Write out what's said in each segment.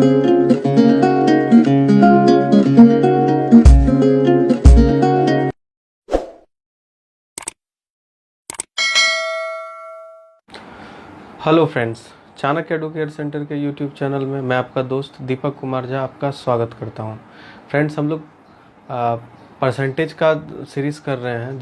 Hello friends, Chanakya educate centre के YouTube channel में मैं आपका दोस्त दीपक कुमार झा आपका स्वागत करता हूं। फ्रेंड्स, हम लोग परसेंटेज का सीरीज़ कर रहे हैं,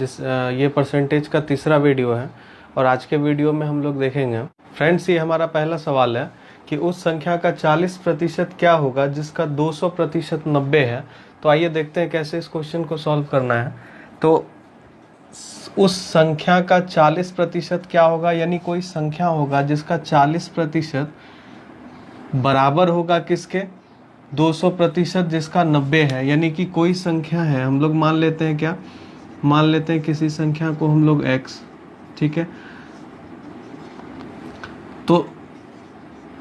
ये परसेंटेज का तीसरा वीडियो है और आज के वीडियो में हम लोग देखेंगे। फ्रेंड्स, ये हमारा पहला सवाल है कि उस संख्या का 40% क्या होगा जिसका 200% 90 है। तो आइए देखते हैं कैसे इस क्वेश्चन को सॉल्व करना है। तो उस संख्या का 40% क्या होगा, यानी कोई संख्या होगा जिसका 40% बराबर होगा किसके, 200% जिसका 90 है। यानी कि कोई संख्या है, हम लोग मान लेते हैं क्या, मान लेते हैं किसी संख्या को हम लोग x, ठीक है। तो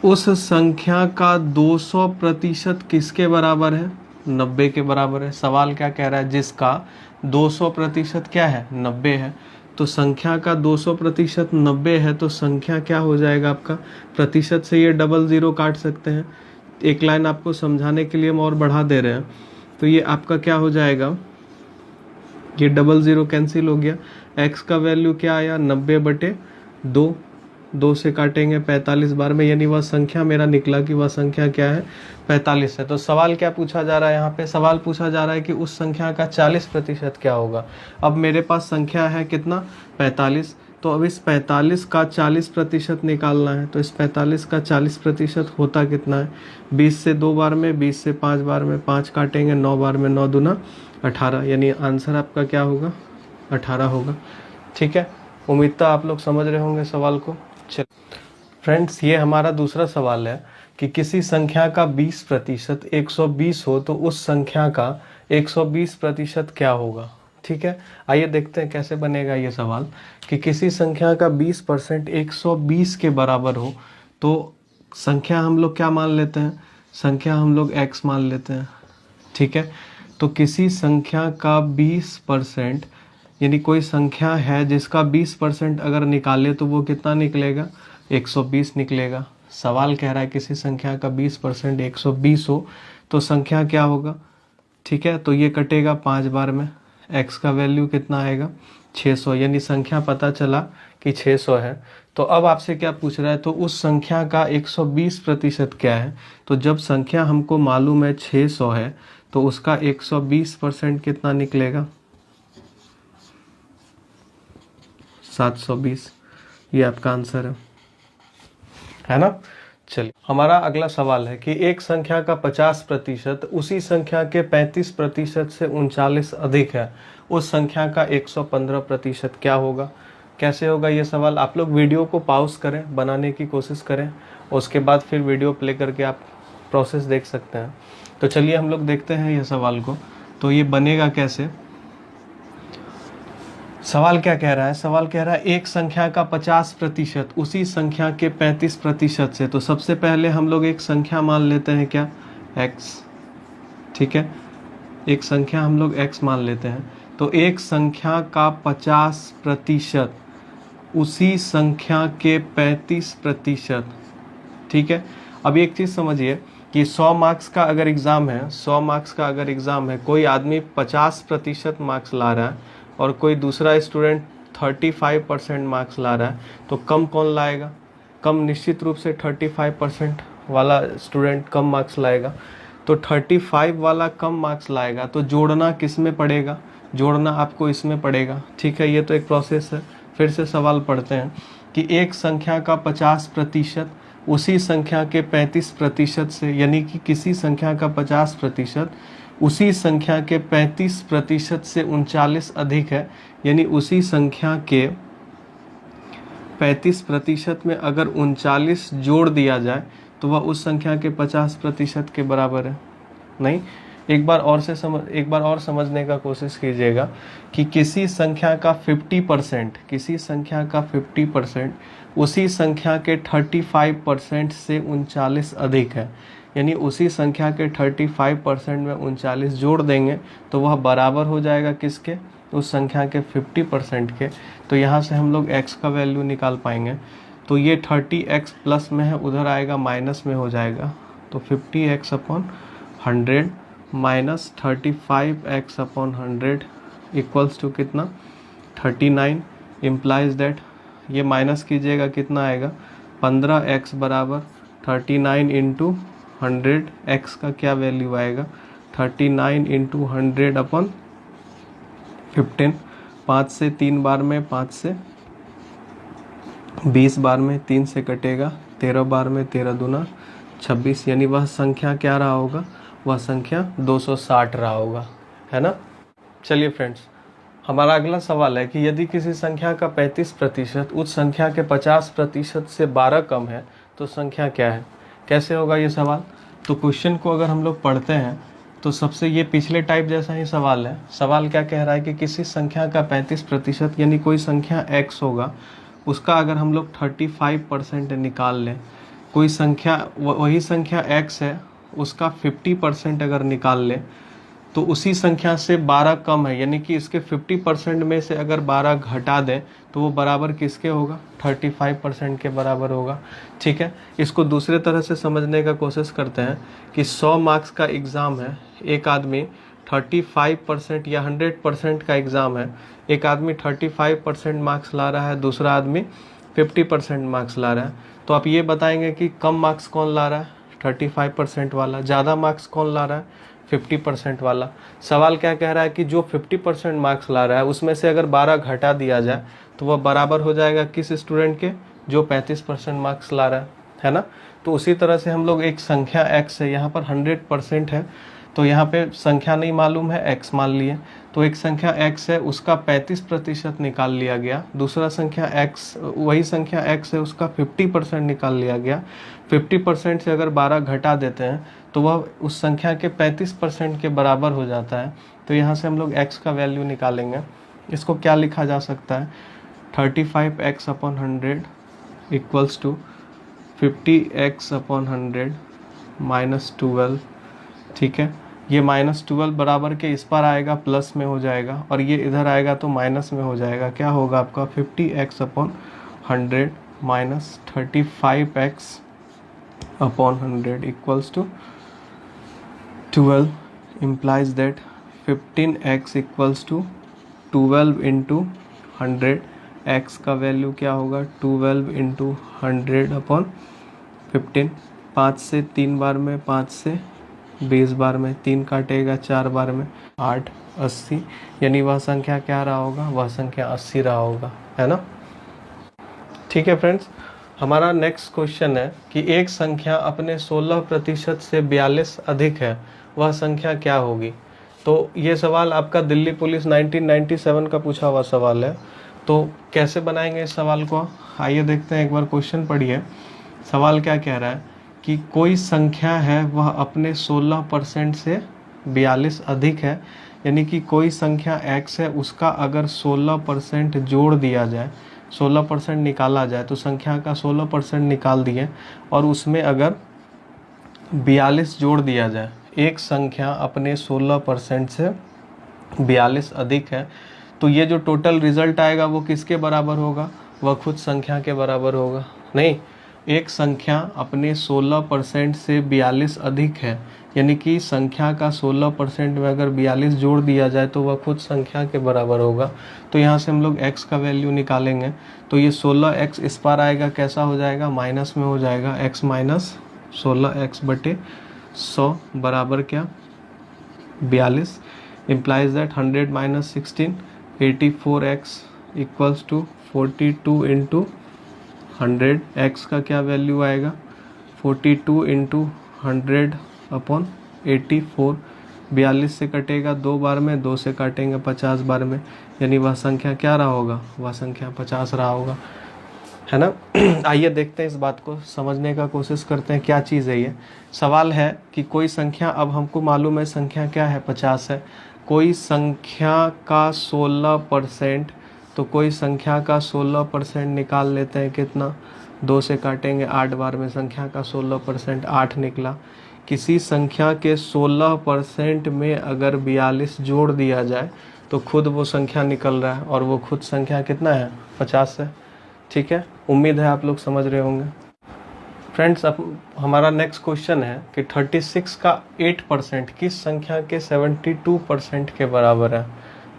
उस संख्या का 200% किसके बराबर है, 90 के बराबर है। सवाल क्या कह रहा है, जिसका 200% क्या है, 90 है। तो संख्या का 200% 90 है, तो संख्या क्या हो जाएगा आपका, प्रतिशत से ये डबल ज़ीरो काट सकते हैं। एक लाइन आपको समझाने के लिए हम और बढ़ा दे रहे हैं। तो ये आपका क्या हो जाएगा, ये डबल ज़ीरो कैंसिल हो गया। x का वैल्यू क्या आया, 90/2, 2 से काटेंगे 45 बार में, यानी वह संख्या मेरा निकला कि वह संख्या क्या है, 45 है। तो सवाल क्या पूछा जा रहा है, यहाँ पे सवाल पूछा जा रहा है कि उस संख्या का 40% क्या होगा। अब मेरे पास संख्या है कितना, 45। तो अब इस 45 का 40% निकालना है। तो इस 45 का 40% होता कितना है, 20 से 2 बार में, 20 से 5 बार में, 5 काटेंगे 9 बार में, 9 दूना 18, यानी आंसर आपका क्या होगा, 18 होगा। ठीक है, उम्मीद तो आप लोग समझ रहे होंगे सवाल को। चल फ्रेंड्स, ये हमारा दूसरा सवाल है कि किसी संख्या का 20% 120 हो तो उस संख्या का 120% क्या होगा। ठीक है, आइए देखते हैं कैसे बनेगा ये सवाल कि किसी संख्या का 20% 120 के बराबर हो तो संख्या हम लोग क्या मान लेते हैं, संख्या हम लोग x मान लेते हैं। ठीक है, तो किसी संख्या का 20%, यानी कोई संख्या है जिसका 20% अगर निकाले तो वो कितना निकलेगा, 120 निकलेगा। सवाल कह रहा है किसी संख्या का 20% 120 हो तो संख्या क्या होगा। ठीक है, तो ये कटेगा 5 बार में, x का वैल्यू कितना आएगा, 600, यानी संख्या पता चला कि 600 है। तो अब आपसे क्या पूछ रहा है, तो उस संख्या का 120% क्या है। तो जब संख्या हमको मालूम है 600 है तो उसका 120% कितना निकलेगा, 720। ये आपका आंसर है ना। चलिए, हमारा अगला सवाल है कि एक संख्या का 50% उसी संख्या के 35% से 39 अधिक है, उस संख्या का 115% क्या होगा। कैसे होगा ये सवाल, आप लोग वीडियो को पॉज करें, बनाने की कोशिश करें, उसके बाद फिर वीडियो प्ले करके आप प्रोसेस देख सकते हैं। तो चलिए हम लोग देखते हैं ये सवाल को। तो ये बनेगा कैसे, सवाल क्या कह रहा है, सवाल कह रहा है एक संख्या का 50% उसी संख्या के 35% से। तो सबसे पहले हम लोग एक संख्या मान लेते हैं क्या, x। ठीक है, एक संख्या हम लोग x मान लेते हैं। तो एक संख्या का 50% उसी संख्या के 35%। ठीक है, अब एक चीज़ समझिए कि 100 मार्क्स का अगर एग्ज़ाम है, 100 मार्क्स का अगर एग्ज़ाम है, कोई आदमी 50% मार्क्स ला रहा है और कोई दूसरा स्टूडेंट 35% मार्क्स ला रहा है, तो कम कौन लाएगा, कम निश्चित रूप से 35% वाला स्टूडेंट कम मार्क्स लाएगा। तो 35 वाला कम मार्क्स लाएगा तो जोड़ना किस में पड़ेगा, जोड़ना आपको इसमें पड़ेगा। ठीक है, ये तो एक प्रोसेस है। फिर से सवाल पढ़ते हैं कि एक संख्या का 50% उसी संख्या के 35% से, यानी कि किसी संख्या का 50% उसी संख्या के 35% से 39 अधिक है, यानी उसी संख्या के 35% में अगर 39 जोड़ दिया जाए तो वह उस संख्या के 50% के बराबर है। नहीं, एक बार और समझने का कोशिश कीजिएगा कि किसी संख्या का 50%, किसी संख्या का 50% उसी संख्या के 35% से 39 अधिक है, यानी उसी संख्या के 35% में 39 जोड़ देंगे तो वह बराबर हो जाएगा किसके, उस संख्या के 50% के। तो यहाँ से हम लोग x का वैल्यू निकाल पाएंगे। तो ये 30x प्लस में है, उधर आएगा माइनस में हो जाएगा, तो 50x upon 100 minus 35x upon 100 equals to कितना 39 इम्प्लाइज दैट ये माइनस कीजिएगा कितना आएगा 15x बराबर 39 इंटू 100 x का क्या वैल्यू आएगा 39 इंटू 100 अपॉन 15 5 से 3 बार में 5 से 20 बार में 3 से कटेगा 13 बार में 13 दूना 26 यानी वह संख्या क्या रहा होगा वह संख्या 260 रहा होगा है ना। चलिए फ्रेंड्स हमारा अगला सवाल है कि यदि किसी संख्या का 35% उस संख्या के 50% से 12 कम है तो संख्या क्या है। कैसे होगा ये सवाल। तो क्वेश्चन को अगर हम लोग पढ़ते हैं तो सबसे ये पिछले टाइप जैसा ही सवाल है। सवाल क्या कह रहा है कि किसी संख्या का 35% यानी कोई संख्या x होगा उसका अगर हम लोग 35% निकाल लें, कोई संख्या वही संख्या x है उसका 50% अगर निकाल लें तो उसी संख्या से 12 कम है यानी कि इसके 50% में से अगर 12 घटा दें तो वो बराबर किसके होगा 35% के बराबर होगा। ठीक है, इसको दूसरे तरह से समझने का कोशिश करते हैं कि 100 मार्क्स का एग्ज़ाम है, एक आदमी 35% या 100% का एग्ज़ाम है, एक आदमी 35% मार्क्स ला रहा है, दूसरा आदमी 50% मार्क्स ला रहा है। तो आप ये बताएंगे कि कम मार्क्स कौन ला रहा है 35% वाला, ज़्यादा मार्क्स कौन ला रहा है 50% वाला। सवाल क्या कह रहा है कि जो 50% मार्क्स ला रहा है उसमें से अगर 12 घटा दिया जाए तो वह बराबर हो जाएगा किस स्टूडेंट के जो 35% मार्क्स ला रहा है ना। तो उसी तरह से हम लोग एक संख्या x है, यहाँ पर 100% है तो यहाँ पे संख्या नहीं मालूम है x मान लिए, तो एक संख्या x है उसका 35% निकाल लिया गया, दूसरा संख्या x वही संख्या x है उसका 50% निकाल लिया गया। 50% से अगर 12 घटा देते हैं तो वह उस संख्या के 35% के बराबर हो जाता है। तो यहाँ से हम लोग x का वैल्यू निकालेंगे। इसको क्या लिखा जा सकता है 35x upon 100 equals to 50x upon 100 minus 12। ठीक है, ये -12 बराबर के इस पर आएगा प्लस में हो जाएगा और ये इधर आएगा तो माइनस में हो जाएगा। क्या होगा आपका 50x upon 100 minus 35x upon 100 equals to 12 implies that 15x equals to 12 into 100। x का वैल्यू क्या होगा 12 इंटू 100 अपॉन 15। 5 से 3 बार में 5 से 20 बार में 3 काटेगा 4 बार में 8 80 यानी वह संख्या क्या रहा होगा वह संख्या 80 रहा होगा है ना। ठीक है फ्रेंड्स, हमारा नेक्स्ट क्वेश्चन है कि एक संख्या अपने 16% से 42 अधिक है, वह संख्या क्या होगी। तो ये सवाल आपका दिल्ली पुलिस 1997 का पूछा हुआ सवाल है। तो कैसे बनाएंगे इस सवाल को, आइए देखते हैं। एक बार क्वेश्चन पढ़िए। सवाल क्या कह रहा है कि कोई संख्या है वह अपने 16% से 42 अधिक है, यानी कि कोई संख्या x है उसका अगर 16% जोड़ दिया जाए, 16% निकाला जाए तो संख्या का 16% निकाल दिए और उसमें अगर 42 जोड़ दिया जाए। एक संख्या अपने 16% से 42 अधिक है तो ये जो टोटल रिजल्ट आएगा वो किसके बराबर होगा, वह खुद संख्या के बराबर होगा। नहीं, एक संख्या अपने 16% से 42 अधिक है यानी कि संख्या का 16% में अगर 42 जोड़ दिया जाए तो वह खुद संख्या के बराबर होगा। तो यहाँ से हम लोग x का वैल्यू निकालेंगे तो ये 16x इस पार आएगा, कैसा हो जाएगा माइनस में हो जाएगा, x माइनस 16x बटे 100 बराबर क्या 42 implies that 100 minus 16 84x equals to 42 into 100। x का क्या वैल्यू आएगा 42 इंटू 100 अपॉन 84। 42 से कटेगा 2 बार में, 2 से काटेंगे 50 बार में, यानी वह संख्या क्या रहा होगा, वह संख्या 50 रहा होगा है ना। आइए देखते हैं, इस बात को समझने का कोशिश करते हैं क्या चीज़ है ये। सवाल है कि कोई संख्या, अब हमको मालूम है संख्या क्या है 50 है, कोई संख्या का 16%, तो कोई संख्या का 16% निकाल लेते हैं कितना, 2 से काटेंगे 8 बार में, संख्या का 16% 8 निकला। किसी संख्या के 16% में अगर 42 जोड़ दिया जाए तो खुद वो संख्या निकल रहा है और वो खुद संख्या कितना है 50 है। ठीक है, उम्मीद है आप लोग समझ रहे होंगे। फ्रेंड्स, अब हमारा नेक्स्ट क्वेश्चन है कि 36 का 8% किस संख्या के 72% के बराबर है।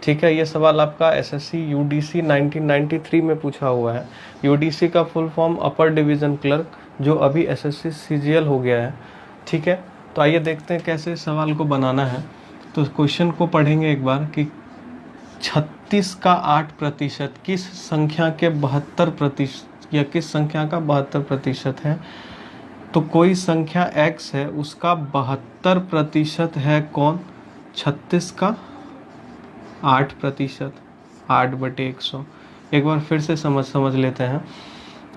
ठीक है, ये सवाल आपका एसएससी यूडीसी 1993 में पूछा हुआ है। यूडीसी का full form upper division clerk, जो अभी एसएससी सीजीएल हो गया है। ठीक है, तो आइए देखते हैं कैसे सवाल को बनाना है। तो क्वेश्चन को पढ़ेंगे एक बार कि 36 का 8% किस संख्या के 72% या किस संख्या का 72% है। तो कोई संख्या x है, उसका 72% है कौन? 36 का 8%, 8/100। एक बार फिर से समझ लेते हैं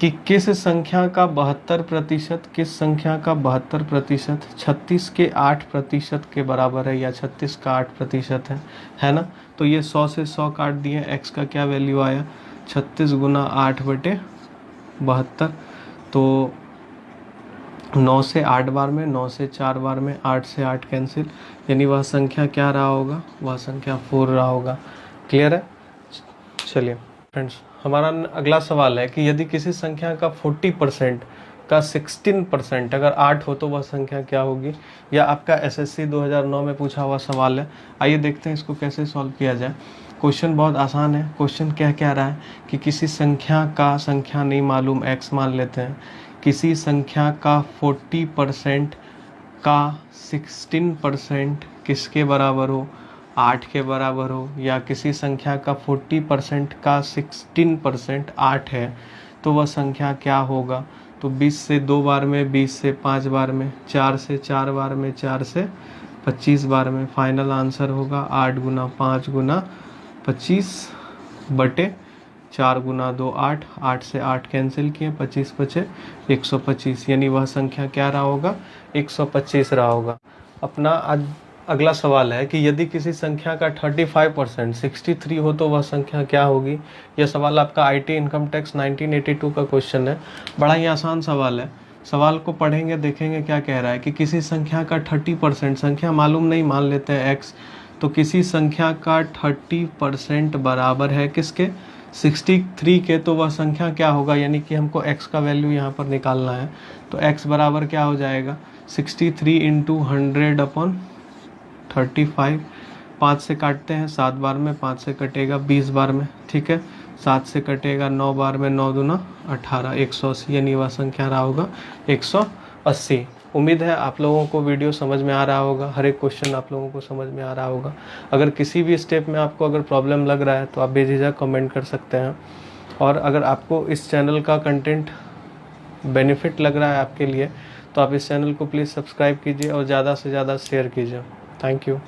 कि किस संख्या का 72%, किस संख्या का 72% 36 के 8% के बराबर है, या 36 का 8% है ना। तो ये 100 से 100 काट दिए, x का क्या वैल्यू आया? 36 गुना 8/72। तो 9 से 8 बार में, 9 से 4 बार में, 8 से 8 कैंसिल, यानी वह संख्या क्या रहा होगा? वह संख्या 4 रहा होगा। क्लियर है? चलिए फ्रेंड्स, हमारा अगला सवाल है कि यदि किसी संख्या का 40% का 16% अगर 8 हो तो वह संख्या क्या होगी। या आपका एसएससी 2009 में पूछा हुआ सवाल है। आइए देखते हैं इसको कैसे सॉल्व किया जाए। क्वेश्चन बहुत आसान है। क्वेश्चन क्या रहा है कि किसी संख्या का, संख्या नहीं मालूम, x मान लेते हैं, किसी संख्या का 40% का 16% किसके बराबर हो? 8 के बराबर हो। या किसी संख्या का 40% का 16% 8 है, तो वह संख्या क्या होगा? तो 20 से 2 बार में, 20 से 5 बार में, 4 से 4 बार में, 4 से 25 बार में। फाइनल आंसर होगा 8 गुना 5 गुना 25/4 गुना 2 8, 8 से 8 कैंसिल किए, 25 बचे 125, यानी वह संख्या क्या रहा होगा? 125 रहा होगा। अपना आज अगला सवाल है कि यदि किसी संख्या का 35% 63 हो तो वह संख्या क्या होगी। यह सवाल आपका आईटी इनकम टैक्स 1982 का क्वेश्चन है। बड़ा ही आसान सवाल है। सवाल को पढ़ेंगे, देखेंगे क्या कह रहा है कि किसी संख्या का 30%, संख्या मालूम नहीं, मान लेते हैं x, तो किसी संख्या का 30% बराबर है किसके? 63 के। तो वह संख्या क्या होगा, यानी कि हमको x का वैल्यू यहाँ पर निकालना है। तो x बराबर क्या हो जाएगा? 63 इंटू 100/35। 5 से काटते हैं 7 बार में, 5 से कटेगा 20 बार में। ठीक है, 7 से कटेगा 9 बार में, 9 दूना 18, 180, यानी वह संख्या रहा होगा 180। उम्मीद है आप लोगों को वीडियो समझ में आ रहा होगा, हर एक क्वेश्चन आप लोगों को समझ में आ रहा होगा। अगर किसी भी स्टेप में आपको अगर प्रॉब्लम लग रहा है तो आप बेझिझक कमेंट कर सकते हैं। और अगर आपको इस चैनल का कंटेंट बेनिफिट लग रहा है आपके लिए, तो आप इस चैनल को प्लीज़ सब्सक्राइब कीजिए और ज़्यादा से ज़्यादा शेयर कीजिए। Thank you.